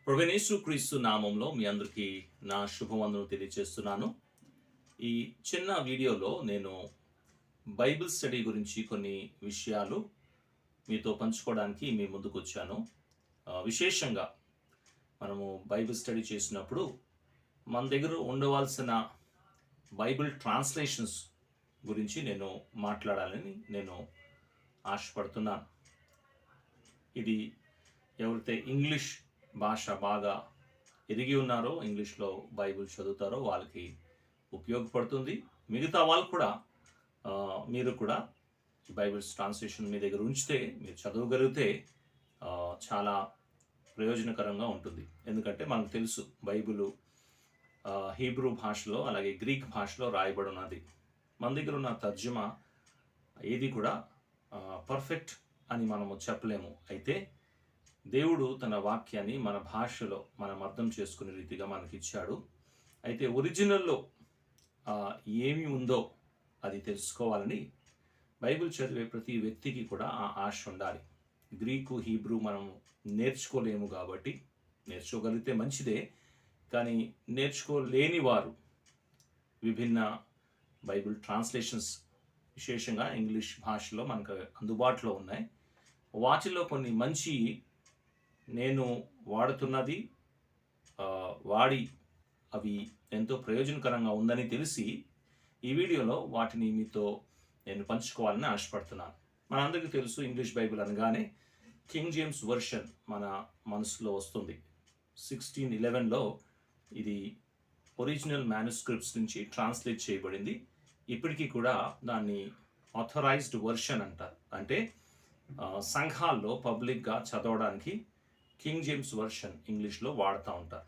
ప్రభువైన క్రీస్తు నామంలో మీ అందరికీ నా శుభవందనలు తెలియజేస్తున్నాను. ఈ చిన్న వీడియోలో నేను బైబిల్ స్టడీ గురించి కొన్ని విషయాలు మీతో పంచుకోవడానికి మీ ముందుకు వచ్చాను. విశేషంగా మనము బైబిల్ స్టడీ చేసినప్పుడు మన దగ్గర ఉండవలసిన బైబిల్ ట్రాన్స్లేషన్స్ గురించి నేను మాట్లాడాలని నేను ఆశపడుతున్నాను. ఇది ఎవరైతే ఇంగ్లీష్ భాష బాగా ఎదిగి ఉన్నారో, ఇంగ్లీష్లో బైబిల్ చదువుతారో వాళ్ళకి ఉపయోగపడుతుంది. మిగతా వాళ్ళు కూడా మీరు కూడా బైబిల్స్ ట్రాన్స్లేషన్ మీ దగ్గర ఉంచితే, మీరు చదవగలిగితే చాలా ప్రయోజనకరంగా ఉంటుంది. ఎందుకంటే మనకు తెలుసు బైబిల్ హీబ్రూ భాషలో అలాగే గ్రీక్ భాషలో రాయబడి ఉన్నది. మన దగ్గర ఉన్న తర్జుమా ఏది కూడా పర్ఫెక్ట్ అని మనము చెప్పలేము. అయితే దేవుడు తన వాక్యాన్ని మన భాషలో మనం అర్థం చేసుకునే రీతిగా మనకిచ్చాడు. అయితే ఒరిజినల్లో ఏమి ఉందో అది తెలుసుకోవాలని బైబిల్ చదివే ప్రతి వ్యక్తికి కూడా ఆ ఆశ ఉండాలి. గ్రీకు హీబ్రూ మనం నేర్చుకోలేము కాబట్టి, నేర్చుకోగలిగితే మంచిదే, కానీ నేర్చుకోలేని వారు విభిన్న బైబిల్ ట్రాన్స్లేషన్స్ విశేషంగా ఇంగ్లీష్ భాషలో మనకు అందుబాటులో ఉన్నాయి. వాటిలో కొన్ని మంచి నేను వాడుతున్నది వాడి అవి ఎంతో ప్రయోజనకరంగా ఉందని తెలిసి ఈ వీడియోలో వాటిని మీతో నేను పంచుకోవాలని ఆశపడుతున్నాను. మనందరికీ తెలుసు ఇంగ్లీష్ బైబిల్ అనగానే కింగ్ జేమ్స్ వర్షన్ మన మనసులో వస్తుంది. 1611లో ఇది ఒరిజినల్ మ్యానుస్క్రిప్ట్స్ నుంచి ట్రాన్స్లేట్ చేయబడింది. ఇప్పటికీ కూడా దాన్ని ఆథరైజ్డ్ వర్షన్ అంటారు. అంటే సంఘాల్లో పబ్లిక్గా చదవడానికి కింగ్ జేమ్స్ వర్షన్ ఇంగ్లీష్లో వాడుతూ ఉంటారు.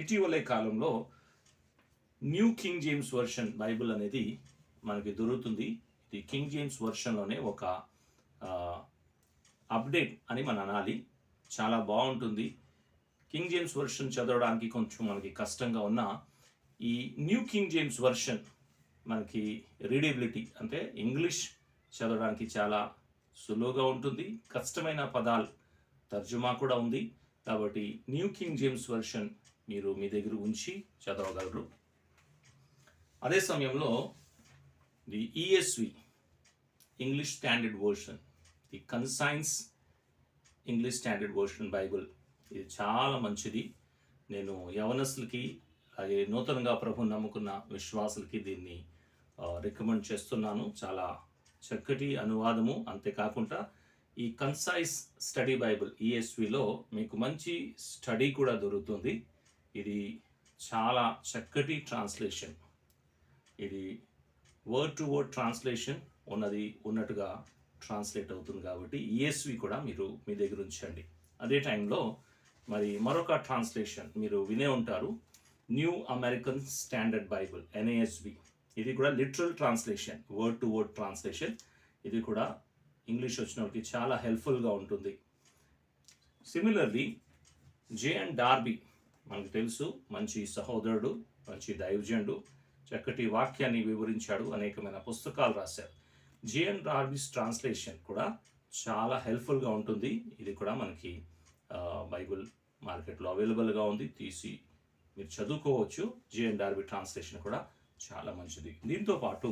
ఇటీవలే కాలంలో new king James version Bible అనేది మనకి దొరుకుతుంది. ఇది కింగ్ జేమ్స్ వర్షన్లోనే ఒక అప్డేట్ అని మనం అనాలి. చాలా బాగుంటుంది. కింగ్ జేమ్స్ వర్షన్ చదవడానికి కొంచెం మనకి కష్టంగా ఉన్న ఈ న్యూ కింగ్ జేమ్స్ వర్షన్ మనకి రీడబిలిటీ అంటే ఇంగ్లీష్ చదవడానికి చాలా సులువుగా ఉంటుంది. కష్టమైన పదాలు తర్జుమా కూడా ఉంది. కాబట్టి న్యూ కింగ్ జేమ్స్ వర్షన్ మీరు మీ దగ్గర ఉంచి చదవగలరు. అదే సమయంలో the ESV English standard version, the conscience English standard version Bible ఇది చాలా మంచిది. నేను యవనస్తులకి అలాగే నూతనంగా ప్రభుని నమ్ముకున్న విశ్వాసులకి దీన్ని రికమెండ్ చేస్తున్నాను. చాలా చక్కటి అనువాదము. అంతేకాకుండా ఈ కన్సైజ్ స్టడీ బైబిల్ ఈఎస్విలో మీకు మంచి స్టడీ కూడా దొరుకుతుంది. ఇది చాలా చక్కటి ట్రాన్స్లేషన్. ఇది వర్డ్ టు వర్డ్ ట్రాన్స్లేషన్ ఉన్నట్టుగా ట్రాన్స్లేట్ అవుతుంది. కాబట్టి ఈఎస్వి కూడా మీరు మీ దగ్గర ఉంచండి. అదే టైంలో మరి మరొక ట్రాన్స్లేషన్ మీరు వినే ఉంటారు, new American standard Bible NASB. ఇది కూడా literal translation, word to word translation. ఇది కూడా ఇంగ్లీష్ వచ్చిన వాళ్ళకి చాలా హెల్ప్ఫుల్గా ఉంటుంది. Similarly J.N. డార్బీ మనకు తెలుసు, మంచి సహోదరుడు, మంచి దైవజనుడు, చక్కటి వాక్యాన్ని వివరించాడు, అనేకమైన పుస్తకాలు రాశారు. J.N. డార్బీస్ ట్రాన్స్లేషన్ కూడా చాలా హెల్ప్ఫుల్గా ఉంటుంది. ఇది కూడా మనకి బైబిల్ మార్కెట్లో అవైలబుల్గా ఉంది, తీసి మీరు చదువుకోవచ్చు. J.N. డార్బీ ట్రాన్స్లేషన్ కూడా చాలా మంచిది. దీంతో పాటు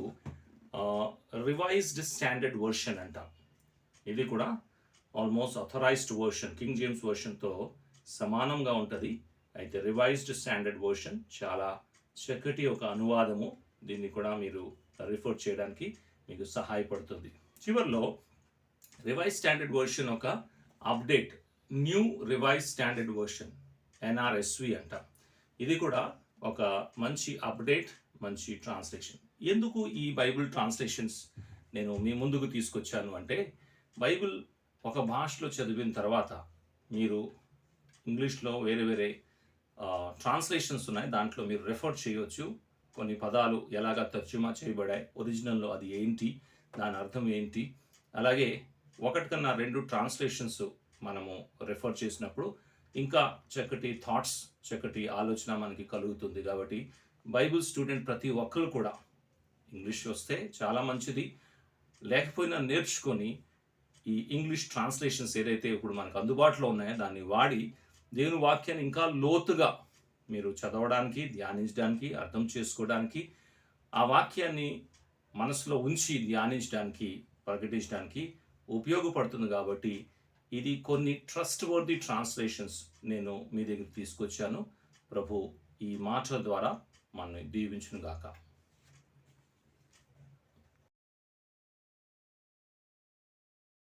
రివైజ్డ్ స్టాండర్డ్ వర్షన్ అంటాం. ఇది కూడా almost authorised version King James వర్షన్తో సమానంగా ఉంటుంది. అయితే రివైజ్డ్ స్టాండర్డ్ వర్షన్ చాలా చక్కటి ఒక అనువాదము. దీన్ని కూడా మీరు రిఫర్ చేయడానికి మీకు సహాయపడుతుంది. చివరిలో రివైజ్ స్టాండర్డ్ వర్షన్ ఒక update, new revise standard version NRSV అంటాం. ఇది కూడా ఒక మంచి అప్డేట్, మంచి ట్రాన్స్లేషన్. ఎందుకు ఈ బైబిల్ ట్రాన్స్లేషన్స్ నేను మీ ముందుకు తీసుకొచ్చాను అంటే, బైబిల్ ఒక భాషలో చదివిన తర్వాత మీరు ఇంగ్లీష్లో వేరే వేరే ట్రాన్స్లేషన్స్ ఉన్నాయి, దాంట్లో మీరు రెఫర్ చేయవచ్చు. కొన్ని పదాలు ఎలాగ తర్జుమా చేయబడాయి, ఒరిజినల్లో అది ఏంటి, దాని అర్థం ఏంటి, అలాగే ఒకటి కన్నా 2 ట్రాన్స్లేషన్స్ మనము రెఫర్ చేసినప్పుడు ఇంకా చక్కటి థాట్స్, చక్కటి ఆలోచన మనకి కలుగుతుంది. కాబట్టి బైబిల్ స్టూడెంట్ ప్రతి ఒక్కరు కూడా ఇంగ్లీష్ వస్తే చాలా మంచిది, లేకపోయినా నేర్చుకొని ఈ ఇంగ్లీష్ ట్రాన్స్లేషన్స్ ఏదైతే ఇప్పుడు మనకు అందుబాటులో ఉన్నాయో దాన్ని వాడి దేవుని వాక్యాన్ని ఇంకా లోతుగా మీరు చదవడానికి, ధ్యానించడానికి, అర్థం చేసుకోవడానికి, ఆ వాక్యాన్ని మనసులో ఉంచి ధ్యానించడానికి, ప్రకటించడానికి ఉపయోగపడుతుంది కాబట్టి ఇది కొన్ని ట్రస్ట్ వర్ది ట్రాన్స్లేషన్స్ నేను మీ దగ్గరికి తీసుకొచ్చాను. ప్రభు ఈ మాటల ద్వారా మనల్ని దీవించును గాక.